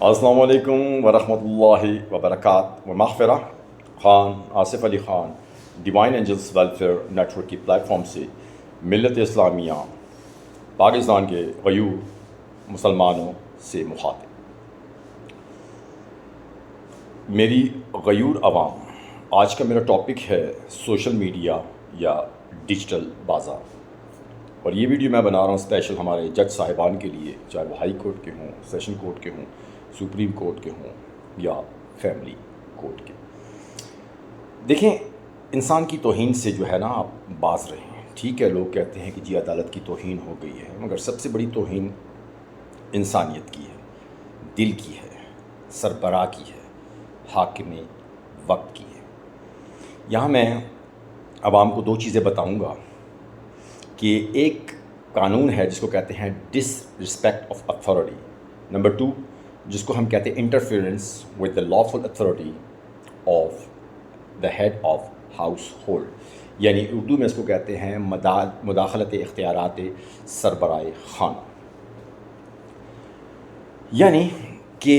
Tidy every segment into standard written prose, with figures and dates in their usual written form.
السلام علیکم ورحمۃ اللہ وبرکاتہ Maghfira Khan Asif Ali Khan divine angels welfare network کی پلیٹ فارم سے ملت اسلامیہ پاکستان کے غیور مسلمانوں سے مخاطب. میری غیور عوام، آج کا میرا ٹاپک ہے سوشل میڈیا یا ڈیجیٹل بازار. اور یہ ویڈیو میں بنا رہا ہوں اسپیشل ہمارے جج صاحبان کے لیے، چاہے وہ ہائی کورٹ کے ہوں، سیشن کورٹ کے ہوں، سپریم کورٹ کے ہوں یا فیملی کورٹ کے. دیکھیں، انسان کی توہین سے جو ہے نا آپ باز رہے ہیں. ٹھیک ہے، لوگ کہتے ہیں کہ جی عدالت کی توہین ہو گئی ہے، مگر سب سے بڑی توہین انسانیت کی ہے، دل کی ہے، سربراہ کی ہے، حاکم وقت کی ہے. یہاں میں عوام کو دو چیزیں بتاؤں گا کہ ایک قانون ہے جس کو کہتے ہیں disrespect of authority. Number 2 جس کو ہم کہتے ہیں interference with the lawful authority of the head of household, یعنی اردو میں اس کو کہتے ہیں مداخلت اختیارات سربراہ خانہ. یعنی کہ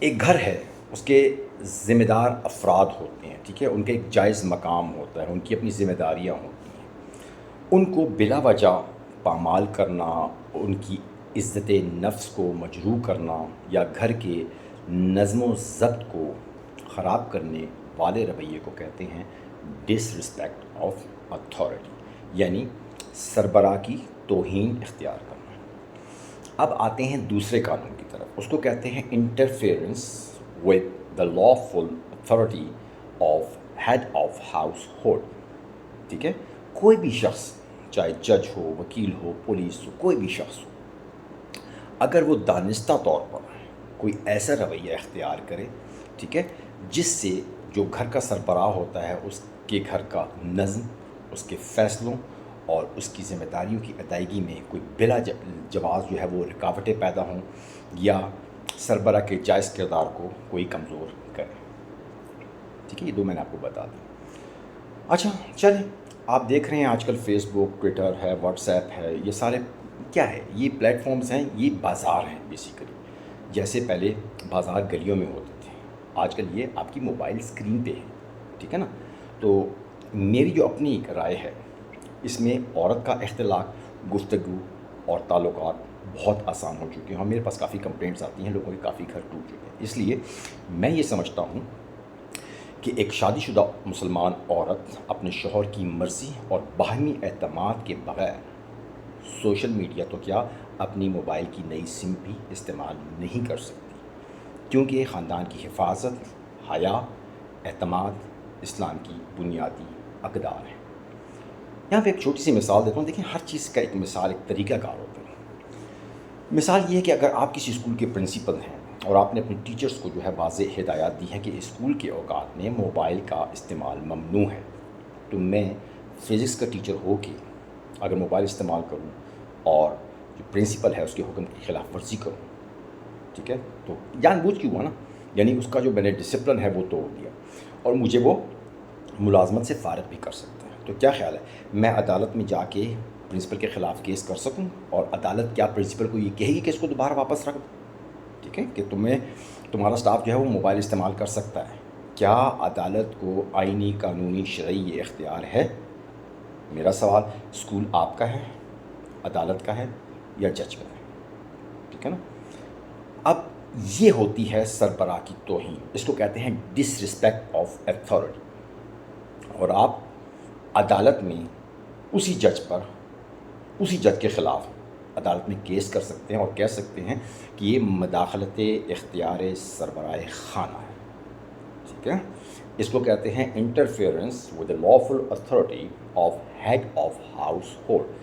ایک گھر ہے، اس کے ذمہ دار افراد ہوتے ہیں، ٹھیک ہے، ان کے ایک جائز مقام ہوتا ہے، ان کی اپنی ذمہ داریاں ہوتی ہیں. ان کو بلا وجہ پامال کرنا، ان کی عزت نفس کو مجروح کرنا یا گھر کے نظم و ضبط کو خراب کرنے والے رویے کو کہتے ہیں ڈس رسپیکٹ آف اتھارٹی، یعنی سربراہ کی توہین اختیار کرنا. اب آتے ہیں دوسرے قانون کی طرف، اس کو کہتے ہیں interference with the lawful authority of head of household. ٹھیک ہے، کوئی بھی شخص، چاہے جج ہو، وکیل ہو، پولیس ہو، کوئی بھی شخص ہو، اگر وہ دانستہ طور پر کوئی ایسا رویہ اختیار کرے، ٹھیک ہے، جس سے جو گھر کا سربراہ ہوتا ہے اس کے گھر کا نظم، اس کے فیصلوں اور اس کی ذمہ داریوں کی ادائیگی میں کوئی بلا جواز جو ہے وہ رکاوٹیں پیدا ہوں یا سربراہ کے جائز کردار کو کوئی کمزور کرے. ٹھیک ہے، یہ دو میں نے آپ کو بتا دیا. اچھا چلیں، آپ دیکھ رہے ہیں آج کل فیس بک، ٹویٹر ہے، واٹس ایپ ہے، یہ سارے کیا ہے؟ یہ پلیٹ فارمز ہیں، یہ بازار ہیں بیسیکلی. جیسے پہلے بازار گلیوں میں ہوتے تھے، آج کل یہ آپ کی موبائل اسکرین پہ ہے. ٹھیک ہے نا؟ تو میری جو اپنی ایک رائے ہے، اس میں عورت کا اختلاق، گفتگو اور تعلقات بہت آسان ہو چکے ہیں، اور میرے پاس کافی کمپلینٹس آتی ہیں، لوگوں کے کافی گھر ٹوٹ چکے ہیں. اس لیے میں یہ سمجھتا ہوں کہ ایک شادی شدہ مسلمان عورت اپنے شوہر کی مرضی اور باہمی اعتماد کے بغیر سوشل میڈیا تو کیا، اپنی موبائل کی نئی سم بھی استعمال نہیں کر سکتی، کیونکہ یہ خاندان کی حفاظت، حیا، اعتماد اسلام کی بنیادی اقدار ہے. یہاں پہ ایک چھوٹی سی مثال دیتا ہوں. دیکھیں، ہر چیز کا ایک مثال، ایک طریقہ کار ہوتا ہے. مثال یہ ہے کہ اگر آپ کسی اسکول کے پرنسپل ہیں اور آپ نے اپنے ٹیچرز کو جو ہے واضح ہدایات دی ہیں کہ اسکول کے اوقات میں موبائل کا استعمال ممنوع ہے، تو میں فزکس کا ٹیچر ہو کے اگر موبائل استعمال کروں اور جو پرنسپل ہے اس کے حکم کی خلاف ورزی کروں، ٹھیک ہے، تو جان بوجھ کے ہوا نا، یعنی اس کا جو میں نے ڈسپلن ہے وہ توڑ دیا، اور مجھے وہ ملازمت سے فارغ بھی کر سکتا ہے. تو کیا خیال ہے، میں عدالت میں جا کے پرنسپل کے خلاف کیس کر سکوں، اور عدالت کیا پرنسپل کو یہ کہے گی کہ اس کو دوبارہ واپس رکھ دو؟ ٹھیک ہے، کہ تمہارا سٹاف جو ہے وہ موبائل استعمال کر سکتا ہے. کیا عدالت کو آئینی، قانونی، شرعی یہ اختیار ہے؟ میرا سوال، اسکول آپ کا ہے، عدالت کا ہے یا جج کا ہے؟ ٹھیک ہے نا؟ اب یہ ہوتی ہے سربراہ کی توہین، اس کو کہتے ہیں ڈس رسپیکٹ آف اتھارٹی. اور آپ عدالت میں اسی جج کے خلاف عدالت میں کیس کر سکتے ہیں اور کہہ سکتے ہیں کہ یہ مداخلت اختیار سربراہ خانہ ہے. ٹھیک ہے، اس کو کہتے ہیں interference with the lawful authority of head of household.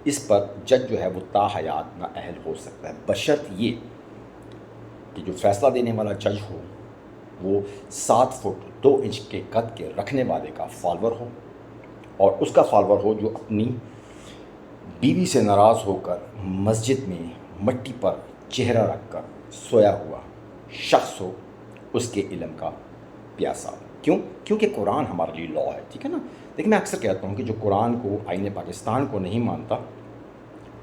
اس پر جج جو ہے وہ تا حیات نااہل ہو سکتا ہے، بشرط یہ کہ جو فیصلہ دینے والا جج ہو وہ 7 فٹ 2 انچ کے قد کے رکھنے والے کا فالوور ہو، اور اس کا فالوور ہو جو اپنی بیوی سے ناراض ہو کر مسجد میں مٹی پر چہرہ رکھ کر سویا ہوا شخص ہو، اس کے علم کا پیاسا. کیونکہ قرآن ہمارے لیے لا ہے. ٹھیک ہے نا؟ لیکن میں اکثر کہتا ہوں کہ جو قرآن کو، آئین پاکستان کو نہیں مانتا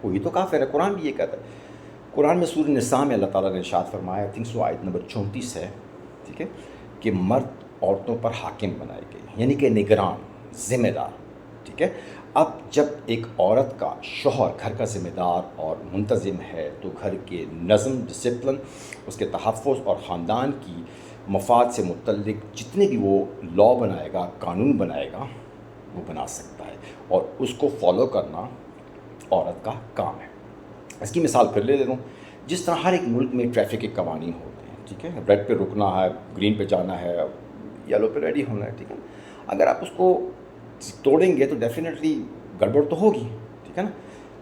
وہی تو کافر ہے. قرآن بھی یہ کہتا ہے قرآن میں سورہ نساء میں اللہ تعالیٰ نے ارشاد فرمایا، آئی تھنک سو آیت نمبر 34 ہے، ٹھیک ہے، کہ مرد عورتوں پر حاکم بنائے گئے، یعنی کہ نگران، ذمہ دار، ٹھیک ہے۔ اب جب ایک عورت کا شوہر گھر کا ذمہ دار اور منتظم ہے تو گھر کے نظم، ڈسپلن، اس کے تحفظ اور خاندان کی مفاد سے متعلق جتنے بھی وہ لا بنائے گا، قانون بنائے گا، وہ بنا سکتا ہے، اور اس کو فالو کرنا عورت کا کام ہے۔ اس کی مثال پھر لے لوں، جس طرح ہر ایک ملک میں ٹریفک کے قوانین ہوتے ہیں، ٹھیک ہے، ریڈ پہ رکنا ہے، گرین پہ جانا ہے، یلو پہ ریڈی ہونا ہے، ٹھیک ہے، اگر آپ اس کو توڑیں گے تو ڈیفینیٹلی گڑبڑ تو ہوگی، ٹھیک ہے نا۔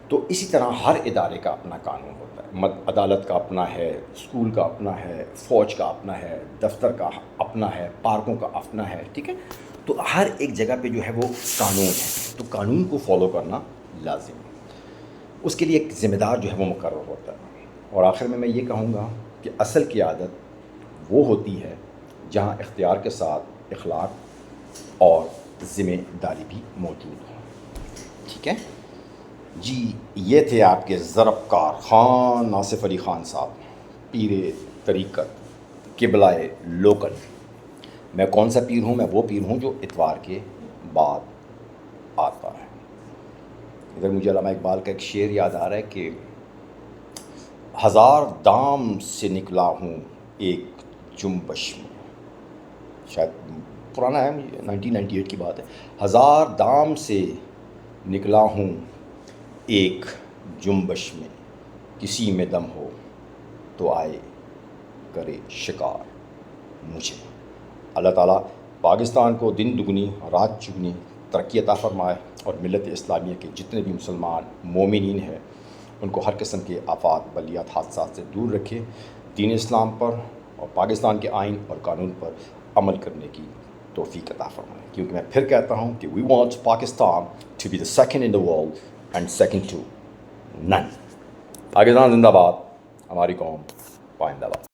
تو اسی طرح ہر ادارے کا اپنا قانون ہوتا ہے، عدالت کا اپنا ہے، اسکول کا اپنا ہے، فوج کا اپنا ہے، دفتر کا اپنا ہے، پارکوں کا اپنا ہے، ٹھیک ہے۔ تو ہر ایک جگہ پہ جو ہے وہ قانون ہے، تو قانون کو فالو کرنا لازم ہے، اس کے لیے ایک ذمہ دار جو ہے وہ مقرر ہوتا ہے۔ اور آخر میں یہ کہوں گا کہ اصل قیادت وہ ہوتی ہے جہاں اختیار کے ساتھ اخلاق اور ذمہ داری بھی موجود ہو، ٹھیک ہے جی۔ یہ تھے آپ کے ضرب کار خان ناصف علی خان صاحب، پیر طریقت، قبلہ لوکل۔ میں کون سا پیر ہوں؟ میں وہ پیر ہوں جو اتوار کے بعد آتا ہے۔ ادھر مجھے علامہ اقبال کا ایک شعر یاد آ رہا ہے کہ ہزار دام سے نکلا ہوں ایک جنبش میں، شاید پرانا ہے، 1998 کی بات ہے۔ ہزار دام سے نکلا ہوں ایک جنبش میں، کسی میں دم ہو تو آئے کرے شکار مجھے۔ اللہ تعالیٰ پاکستان کو دن دگنی رات چگنی ترقی عطا فرمائے، اور ملت اسلامیہ کے جتنے بھی مسلمان مومنین ہیں ان کو ہر قسم کے آفات، بلیات، حادثات سے دور رکھے، دین اسلام پر اور پاکستان کے آئین اور قانون پر عمل کرنے کی توفیق عطا فرمائے۔ کیونکہ میں پھر کہتا ہوں کہ we want Pakistan to be the second in the world and second to none. Pakistan زندہ باد، ہماری قوم پائندہ باد۔